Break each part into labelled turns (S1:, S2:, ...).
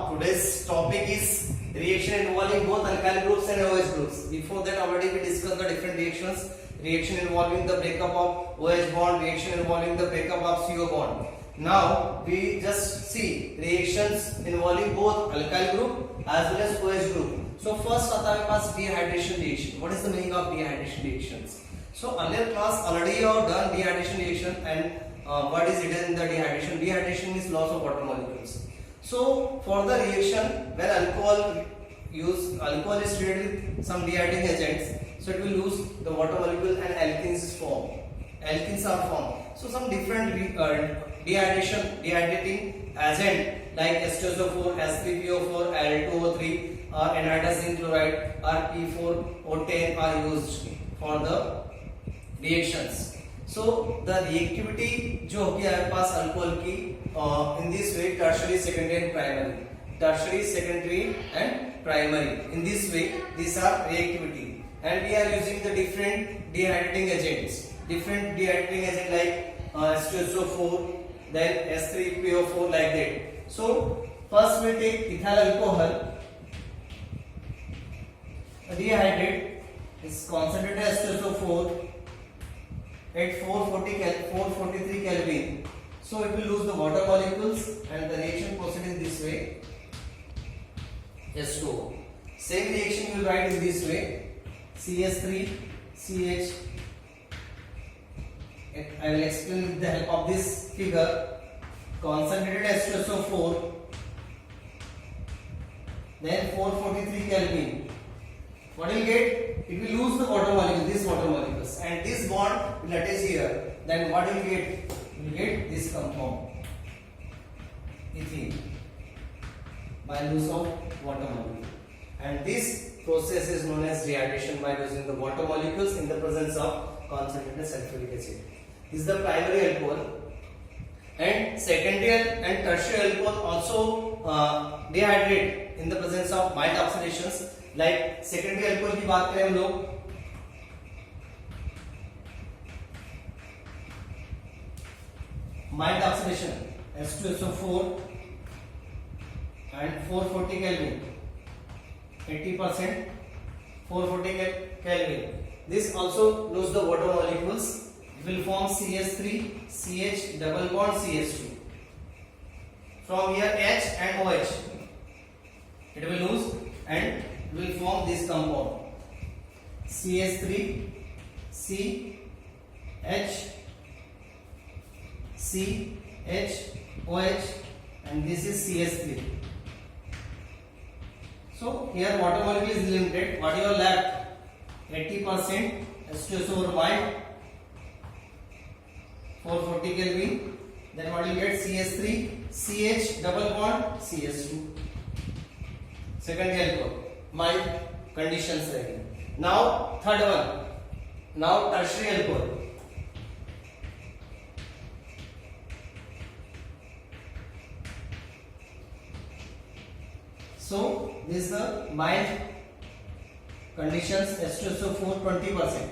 S1: Today's topic is reaction involving both alkyl groups and OH groups. Before that, already we discussed the different reactions. Reaction involving the breakup of OH bond, reaction involving the breakup of CO bond. Now we just see reactions involving both alkyl group as well as OH group. So first आता है पास dehydration reaction. What is the meaning of dehydration reactions? So earlier class already you have done dehydration reaction and what is written in the dehydration? Dehydration is loss of water molecules. So for the reaction, when alcohol is treated with some dehydrating agents, so it will lose the water molecule and alkenes form. Alkenes are formed. So some different dehydrating agent like H2SO4, H3PO4, Al2O3 or anhydrous zinc chloride or P4O10 are used for the reactions. So the reactivity जो होगी हमारे पास alcohol की in this way tertiary, secondary and primary. Tertiary, secondary and primary. In this way these are reactivity and we are using the different dehydrating agents. Different dehydrating agent like H2SO4, then H3PO4 like that. So first we take ethyl alcohol, dehydrate is concentrated H2SO4 at 443 Kelvin. So it will lose the water molecules and the reaction proceeds this way. H2O. Same reaction you will write in this way. CH3 CH. I will explain with the help of this figure. Concentrated H2SO4, then 443 Kelvin. What will get? It will lose the water molecule, this water molecules, and this bond will attach here. Then what will get? You will get this compound, ethene, by loss of water molecule. And this process is known as dehydration by losing the water molecules in the presence of concentrated sulfuric acid. This is the primary alcohol. And secondary and tertiary alcohol also dehydrate in the presence of mild oxidations. Like secondary alcohol की बात करें हम लोग, mild oxidation H2SO4 and 440 Kelvin, 80%, 440 Kelvin. This also lose the water molecules. It will form CH3 CH double bond CH2. From here H and OH it will lose and will form this compound CH3 C H C H OH and this is CH3. So here water molecule is limited. What you are left? 80% H2SO4 mild, 440 Kelvin. Then what you get? CH3 CH double bond CH2. Second alcohol. Mild conditions रहेंगे. Now third one. Now tertiary alcohol. So this is the mild conditions. H2SO4 20%,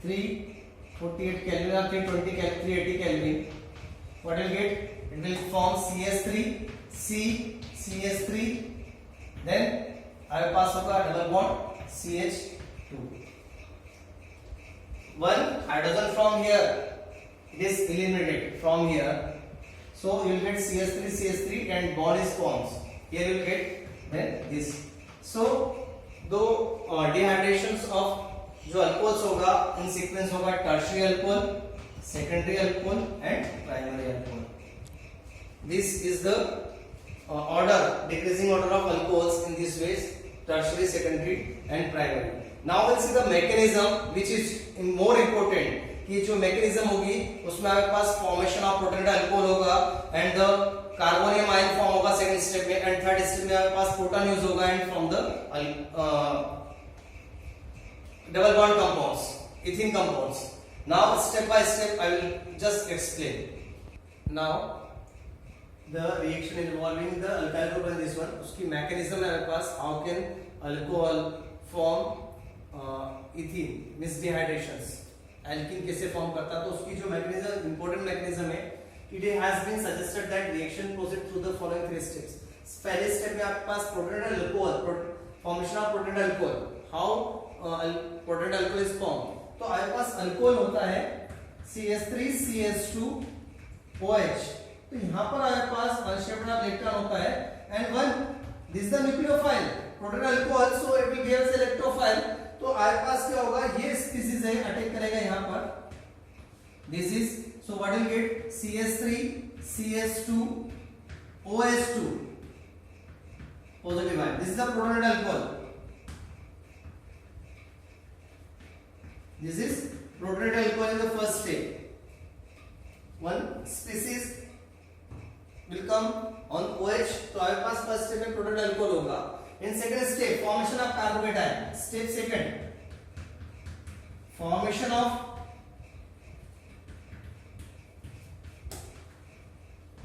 S1: 348 Kelvin or 320 Kelvin, 380 Kelvin. What will get? It will form CH3 C CH3. Then our pass होगा double bond CH2. One hydrogen from here it is eliminated from here. So you will get CH3 CH3 and bond is formed. Here you will get then this. So दो dehydrations of जो alcohols होगा in sequence होगा tertiary alcohol, secondary alcohol and primary alcohol. This is the order, decreasing order of alcohols in this ways: tertiary, secondary and primary. Now we'll see the mechanism which is more important. कि जो mechanism होगी उसमें हमारे पास formation of protonated alcohol होगा and the carbonium ion form होगा second step में, and third step में हमारे पास proton use होगा and from the double bond compounds, ethene compounds. Now step by step I will just explain. Now the reaction involving the alkyl group and this one, उसकी mechanism है हमारे पास. How can alcohol form ethene, means dehydrations. Alkene कैसे form करता है, तो उसकी जो mechanism, important mechanism है, it has been suggested that reaction proceed through the following 3 steps. पहले स्टेप में आपके पास potent alcohol, formation of potent alcohol, how potent alcohol is form. तो आपके पास अल्कोहल होता है CH3CH2OH, तो यहाँ पर आपके पास अनशेप्ड इलेक्ट्रॉन होता है and one this the nucleophile potent alcohol, so it will give us electrophile. तो आपके पास क्या होगा, ये स्पीसीज है अटैक करेगा यहाँ पर, this is, so what will get CH3CH2OH2 positive ion, this is the protonate alcohol, this is protonate alcohol in the first step. One species will come on OH, तो आपके पास फर्स्ट स्टेप में protonate alcohol होगा। In second step formation of carbocation, step second formation of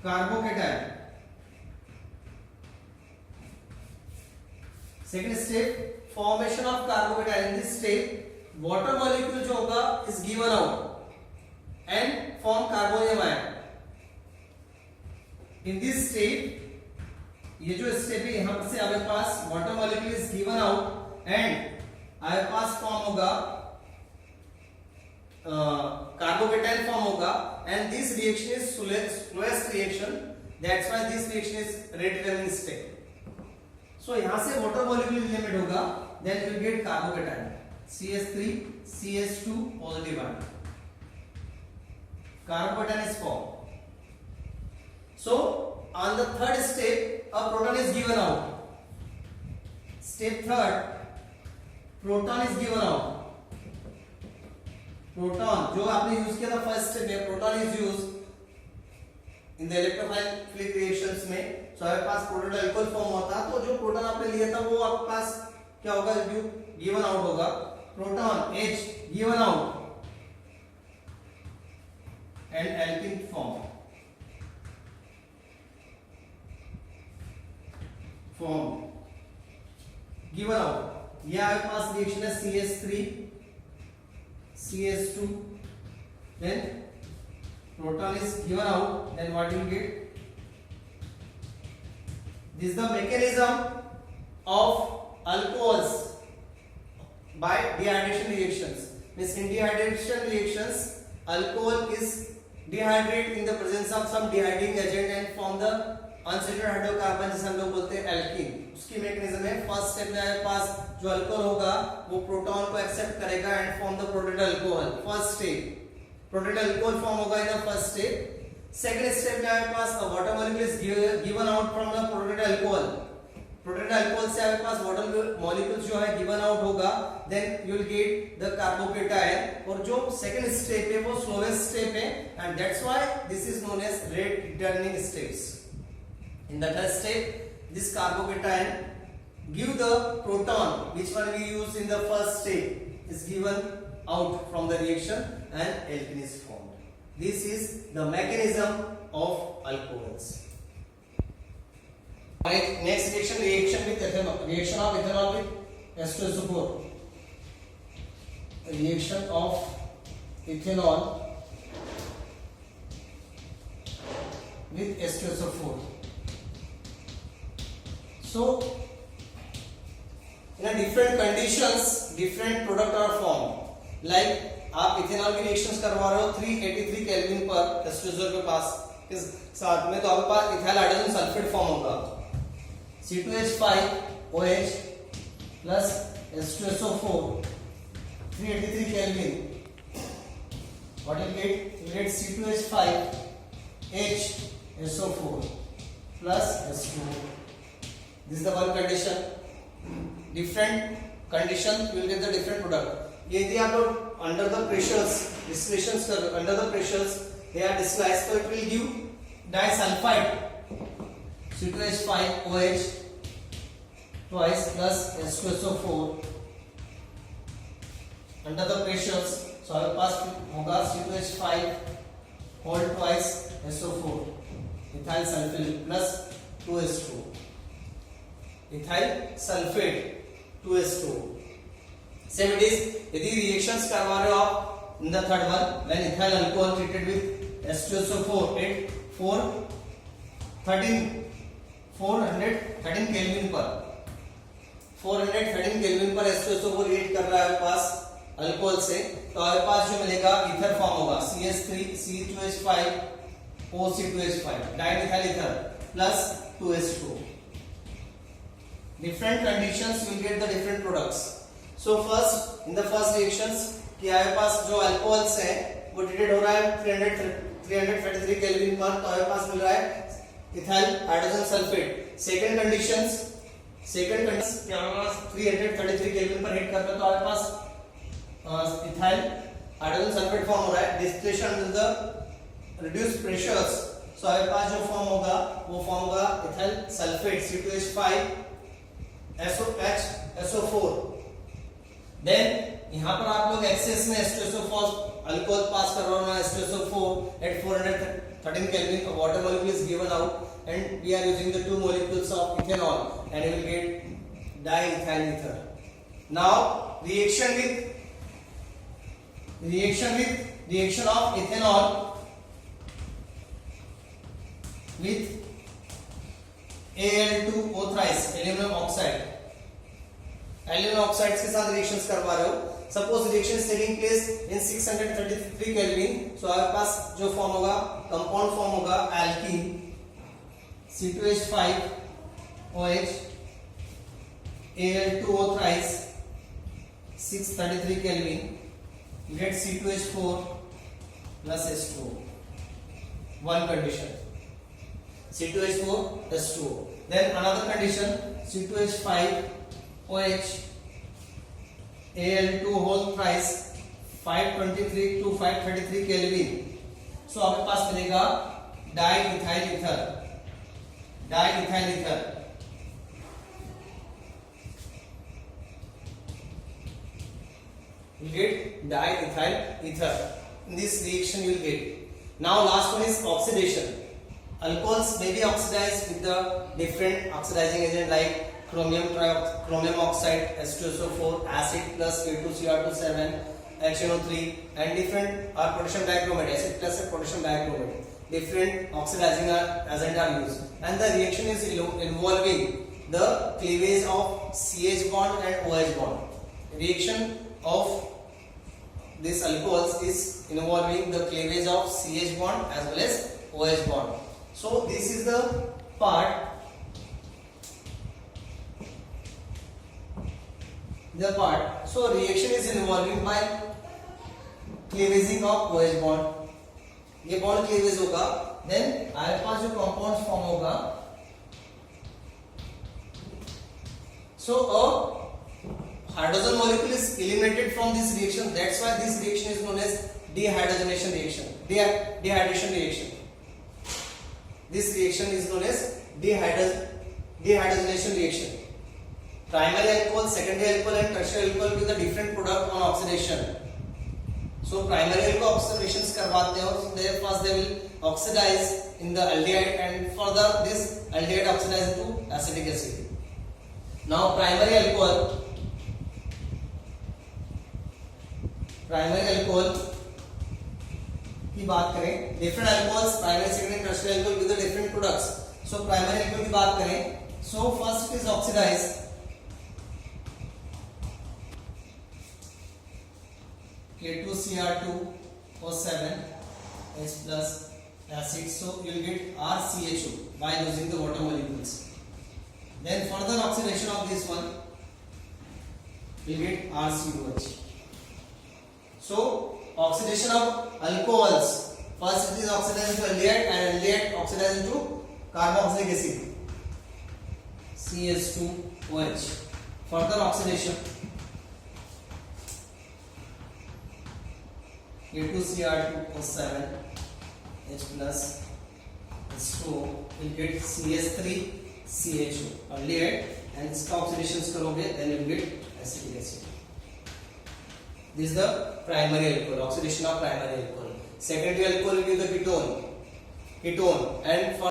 S1: carbocation, second step formation of carbocation। in this step water molecule जो होगा is given out and form carbonium ion। in this step ये जो step है यहां से आपके पास water molecule is given out and आपके पास फॉर्म होगा कार्बोकेटाइन फॉर्म होगा and this reaction is slowest reaction, that's why this reaction is rate determining step. So यहां से वाटर मॉलिक्यूल एलिमेंट होगा, then you will get carbocation CH3CH2 positive ion, carbocation is form. So on the third step a proton is given out, step third proton is given out, proton जो आपने use किया था first step में, proton is used in the electrophilic reactions में। so आपके पास proton alcohol form होता है, तो जो प्रोटॉन आपने लिया था वो आपके पास क्या होगा, गिवन आउट होगा, proton H given out and alkene form given out। ये आपके पास रिएक्शन है CH3CH2, then proton is given out, then what you get, this is the mechanism of alcohols by dehydration reactions, means in dehydration reactions alcohol is dehydrated in the presence of some dehydrating agent and form the unsaturated hydrocarbon जिसे हम लोग बोलते हैं alkene. उसकी mechanism है, first step में हमारे पास जो अल्कोहल होगा वो प्रोटॉन को एक्सेप्ट करेगा and form the protonated alcohol, first step protonated alcohol form होगा in the first step. Second step में हमारे पास water molecule is given out from the protonated alcohol, protonated alcohol से हमारे पास वाटर मॉलिक्यूल जो है गिवन आउट होगा, then you will get the carbocation, और जो सेकंड स्टेप है वो स्लोएस्ट स्टेप है and that's why this is known as rate determining steps. In the third step, this carbocation give the proton, which one we use in the first step, is given out from the reaction and alkene is formed. This is the mechanism of alcohols. Next reaction with ethanol, reaction of ethanol with H2SO4. Reaction of ethanol with H2SO4. So in a different conditions different product are formed, like आप ethanol की reactions करवा रहे हो 383 kelvin पर H2SO4 के पास, इस साथ में तो आपके पास इथाइल हाइड्रोजन सल्फेट फॉर्म होगा, C2H5OH plus H2SO4 383 kelvin, what you get, you get C2H5HSO4 plus H2O। This is the one condition, different condition you will get the different product। यदि आप लोग under the pressures distillations कर under the pressures they are distilled, so it will give disulfide C2H5OH twice plus H2SO4 under the pressures, so हमारे पास होगा C2H5 whole twice SO4 ethyl sulfate plus 2H2 ethyl sulfate 2H2। Same it is, यदि reactions करवा रहे हो आप in the third one, when ethyl alcohol treated with H2SO4 at 413 413 kelvin पर 413 kelvin पर H2SO4 react कर रहा है हमारे पास अल्कोहल से, तो हमारे पास जो मिलेगा ईथर फॉर्म होगा CH3C2H5OC2H5 dimethyl ether plus 2H2. Different conditions you will get the different products. So first in the first reactions कि हमारे पास जो अल्कोहल्स है वो ट्रीटेड हो रहा है 333 केल्विन पर, तो हमारे पास मिल रहा है ethyl hydrogen sulphate. Second condition कि हमारे पास 333 केल्विन पर हीट करते हैं तो हमारे पास इथाइल हाइड्रोजन सल्फेट फॉर्म हो रहा है. Distillation with the reduced pressures, so हमारे पास जो फॉर्म होगा वो फॉर्म होगा इथाइल सल्फेट C2H5SO4. देन यहाँ पर आप लोग एक्सेस में H2SO4 अल्कोहल पास कर रहे हो ना, H2SO4 at 413 Kelvin, a water molecule is given out and we are using the 2 molecules of ethanol and you will get diethyl ether. Now reaction of ethanol with Al2O thrice aluminum oxide के साथ reactions करवा रहे हो. Suppose reaction is taking place in 633 kelvin, so हमारे पास जो form होगा compound form होगा alkene C2H5OH Al2O thrice 633 kelvin get C2H4 plus H2O. One condition C2H4 H2O. Then another condition C2H5OH Al2 whole thrice 523 to 533 Kelvin. So आपके पास मिलेगा diethyl ether. You get diethyl ether. In this reaction you will get. Now last one is oxidation. Alcohols may be oxidized with the different oxidizing agent like chromium oxide, H2SO4, acid plus K2Cr27, HNO3 and different or potassium dichromate, acid plus potassium dichromate. Different oxidizing agent are used and the reaction is involving the cleavage of CH bond and OH bond. Reaction of this alcohols is involving the cleavage of CH bond as well as OH bond. So this is the part so reaction is involving by cleavaging of OH bond. ये bond cleavage होगा, then हमारे पास जो compounds form होगा, so a hydrogen molecule is eliminated from this reaction. That's why this reaction is known as dehydrogenation reaction. Dehydration reaction. This reaction is known as dehydrogenation reaction. Primary alcohol, secondary alcohol and tertiary alcohol with a different product on oxidation. So primary alcohol oxidations करवाते हो, so they first they will oxidize in the aldehyde and further this aldehyde oxidize into acetic acid. Now primary alcohol की बात करें, different alcohols primary, secondary, tertiary alcohol with the different products. So primary alcohol की बात करें, so first it is oxidized K2Cr2O7 H plus acid, so you will get RCHO by using the water molecules. Then further oxidation of this one you will get RCOH. So oxidation of alcohols, first it is oxidized into aldehyde and aldehyde oxidized into carboxylic acid CH2OH. Further oxidation K2Cr2O7 H plus H2O will get CH3CHO aldehyde and इसका oxidations करोगे then you will get acetic acid. This is the primary alcohol, oxidation of primary alcohol. Secondary alcohol will be the ketone and for